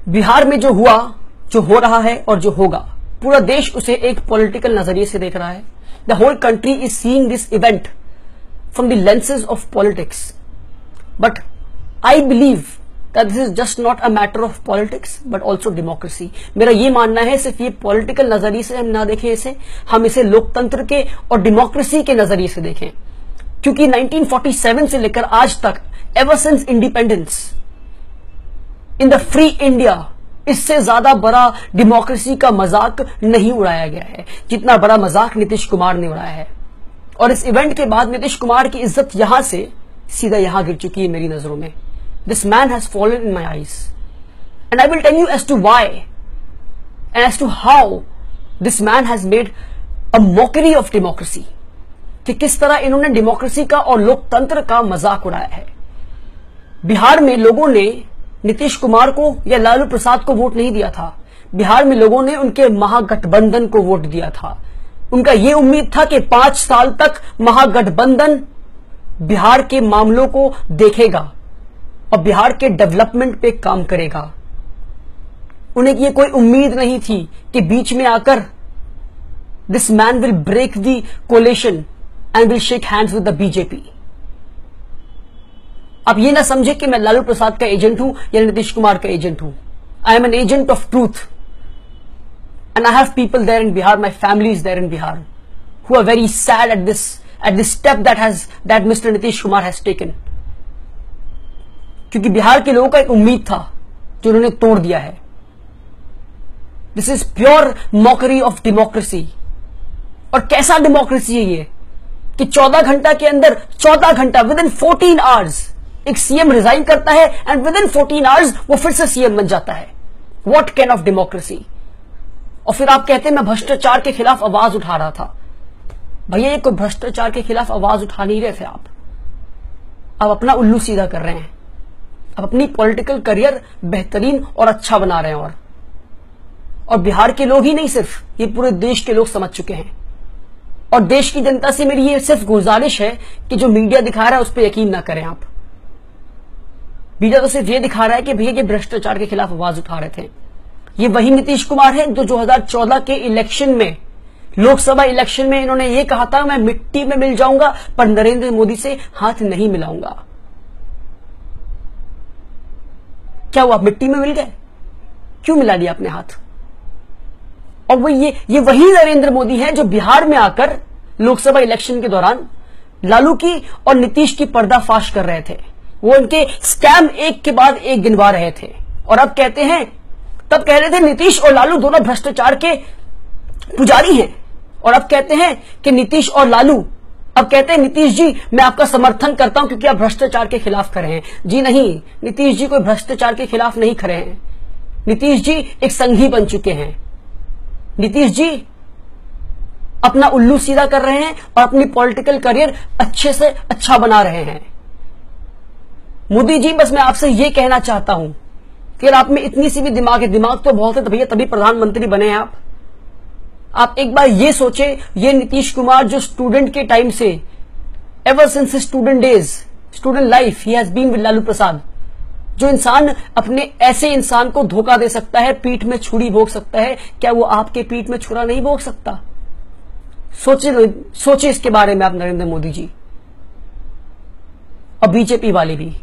बिहार में जो हुआ, जो हो रहा है और जो होगा, पूरा देश उसे एक पॉलिटिकल नजरिए से देख रहा है. The whole country is seeing this event from the lenses of politics. But I believe that this is just not a matter of politics but also democracy. मेरा ये मानना है सिर्फ ये पॉलिटिकल नजरिए से हम ना देखें इसे, हम इसे लोकतंत्र के और डेमोक्रेसी के नजरिए से देखें. क्योंकि 1947 से लेकर आज तक, ever since independence in the free India, इससे ज्यादा बड़ा डेमोक्रेसी का मजाक नहीं उड़ाया गया है जितना बड़ा मजाक नीतीश कुमार ने उड़ाया है. और इस इवेंट के बाद नीतीश कुमार की इज्जत यहां से सीधा यहां गिर चुकी है मेरी नजरों में. This man has fallen in my eyes and I will tell you as to why and as to how this man has made a mockery of democracy, कि किस तरह इन्होंने डेमोक्रेसी का और लोकतंत्र का मजाक उड़ाया है. बिहार में लोगों ने नीतीश कुमार को या लालू प्रसाद को वोट नहीं दिया था. बिहार में लोगों ने उनके महागठबंधन को वोट दिया था. उनका यह उम्मीद था कि 5 साल तक महागठबंधन बिहार के मामलों को देखेगा और बिहार के डेवलपमेंट पे काम करेगा. उन्हें ये कोई उम्मीद नहीं थी कि बीच में आकर this man will break the coalition and will shake hands with the BJP. आप ये ना समझे कि मैं लालू प्रसाद का एजेंट हूं या नीतीश कुमार का एजेंट हूं. I am an agent of truth and I have people there in Bihar, my family is there in Bihar, who are very sad at this step that mister Nitish Kumar has taken. क्योंकि बिहार के लोगों का एक उम्मीद था जो उन्होंने तोड़ दिया है. This is pure mockery of democracy. और कैसा डेमोक्रेसी है ये कि 14 घंटा के अंदर, 14 घंटा विद इन 14 आवर्स एक सीएम रिजाइन करता है एंड विद इन 14 आवर्स वो फिर से सीएम बन जाता है. What kind of democracy. और फिर आप कहते हैं मैं भ्रष्टाचार के खिलाफ आवाज उठा रहा था. भैया ये कोई भ्रष्टाचार के खिलाफ आवाज उठा नहीं रहे थे आप अपना उल्लू सीधा कर रहे हैं. आप अपनी पॉलिटिकल करियर बेहतरीन और अच्छा बना रहे हैं. और बिहार के लोग ही नहीं, सिर्फ ये पूरे देश के लोग समझ चुके हैं. और देश की जनता से मेरी ये सिर्फ गुजारिश है कि जो मीडिया दिखा रहा है उस पर यकीन ना करें आप. मीडिया तो सिर्फ ये दिखा रहा है कि भैया ये भ्रष्टाचार के खिलाफ आवाज उठा रहे थे. ये वही नीतीश कुमार है जो 2014 के इलेक्शन में, लोकसभा इलेक्शन में इन्होंने ये कहा था मैं मिट्टी में मिल जाऊंगा पर नरेंद्र मोदी से हाथ नहीं मिलाऊंगा. क्या हुआ, मिट्टी में मिल गए? क्यों मिला लिया अपने हाथ? और वो ये वही नरेंद्र मोदी है जो बिहार में आकर लोकसभा इलेक्शन के दौरान लालू की और नीतीश की पर्दाफाश कर रहे थे. वो उनके स्कैम एक के बाद एक गिनवा रहे थे. और अब कहते हैं, तब कह रहे थे नीतीश और लालू दोनों भ्रष्टाचार के पुजारी हैं. और अब कहते हैं कि नीतीश और लालू, अब कहते हैं नीतीश जी मैं आपका समर्थन करता हूं क्योंकि आप भ्रष्टाचार के खिलाफ खड़े हैं. जी नहीं, नीतीश जी कोई भ्रष्टाचार के खिलाफ नहीं खड़े हैं. नीतीश जी एक संघी बन चुके हैं. नीतीश जी अपना उल्लू सीधा कर रहे हैं और अपनी पॉलिटिकल करियर अच्छे से अच्छा बना रहे हैं. मोदी जी बस मैं आपसे यह कहना चाहता हूं कि आप में इतनी सी भी दिमाग है, दिमाग तो बहुत है तो भैया तभी प्रधानमंत्री बने हैं आप एक बार ये सोचे, ये नीतीश कुमार जो स्टूडेंट के टाइम से, ever since student days, student life ही has been with Lalu Prasad, जो इंसान अपने ऐसे इंसान को धोखा दे सकता है, पीठ में छुरी भोग सकता है, क्या वो आपके पीठ में छुरा नहीं भोग सकता? सोचे इसके बारे में आप नरेंद्र मोदी जी और बीजेपी वाले भी.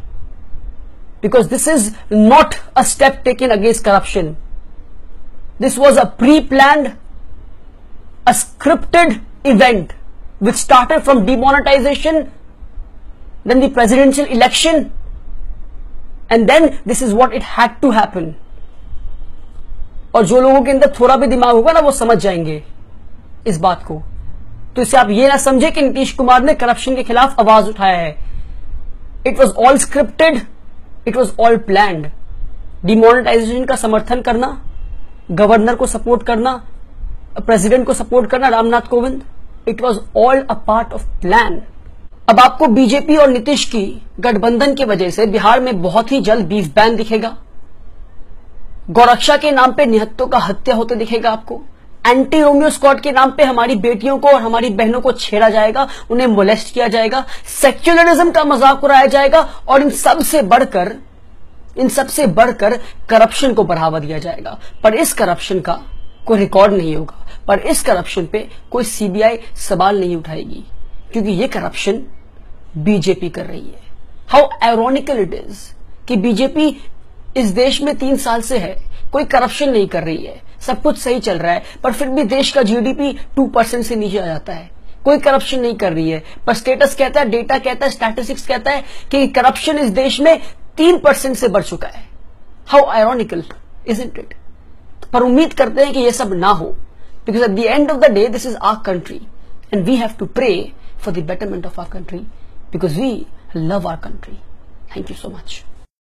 Because this is not a step taken against corruption. This was a pre planned, a scripted event which started from demonetization, then the presidential election, and then this is what it had to happen. और जो लोगों के अंदर थोड़ा भी दिमाग होगा ना वो समझ जाएंगे इस बात को. तो इससे आप ये ना समझे कि नीतीश कुमार ने करप्शन के खिलाफ आवाज उठाया है. It was all scripted, it was all planned. Demonetisation का समर्थन करना, गवर्नर को सपोर्ट करना, प्रेसिडेंट को सपोर्ट करना, Ramnath Kovind, it was all a part of plan. अब आपको बीजेपी और नीतीश की गठबंधन की वजह से बिहार में बहुत ही जल्द बीफ बैन दिखेगा. गौरक्षा के नाम पे निहत्तों का हत्या होते दिखेगा आपको. एंटी रोमियो स्क्वाड के नाम पे हमारी बेटियों को और हमारी बहनों को छेड़ा जाएगा, उन्हें मोलेस्ट किया जाएगा, सेक्युलरिज्म का मजाक उड़ाया जाएगा. और इन सब से बढ़कर इन सबसे बढ़कर करप्शन को बढ़ावा दिया जाएगा, पर इस करप्शन का कोई रिकॉर्ड नहीं होगा, पर इस करप्शन पे कोई सीबीआई सवाल नहीं उठाएगी, क्योंकि ये करप्शन बीजेपी कर रही है। हाउ आयरॉनिकल इट इज कि बीजेपी इस देश में 3 साल से है, कोई करप्शन नहीं कर रही है, सब कुछ सही चल रहा है, पर फिर भी देश का जीडीपी 2% से नीचे आ जाता है। कोई करप्शन नहीं कर रही है, पर स्टेटस कहता है, डेटा कहता है, स्टैटिस्टिक्स कहता है कि करप्शन इस देश में 3% से बढ़ चुका है। How ironical isn't it? पर उम्मीद करते हैं कि यह सब ना हो, because at the end of the day this is our country and we have to pray for the betterment of our country, because we love our country. Thank you so much.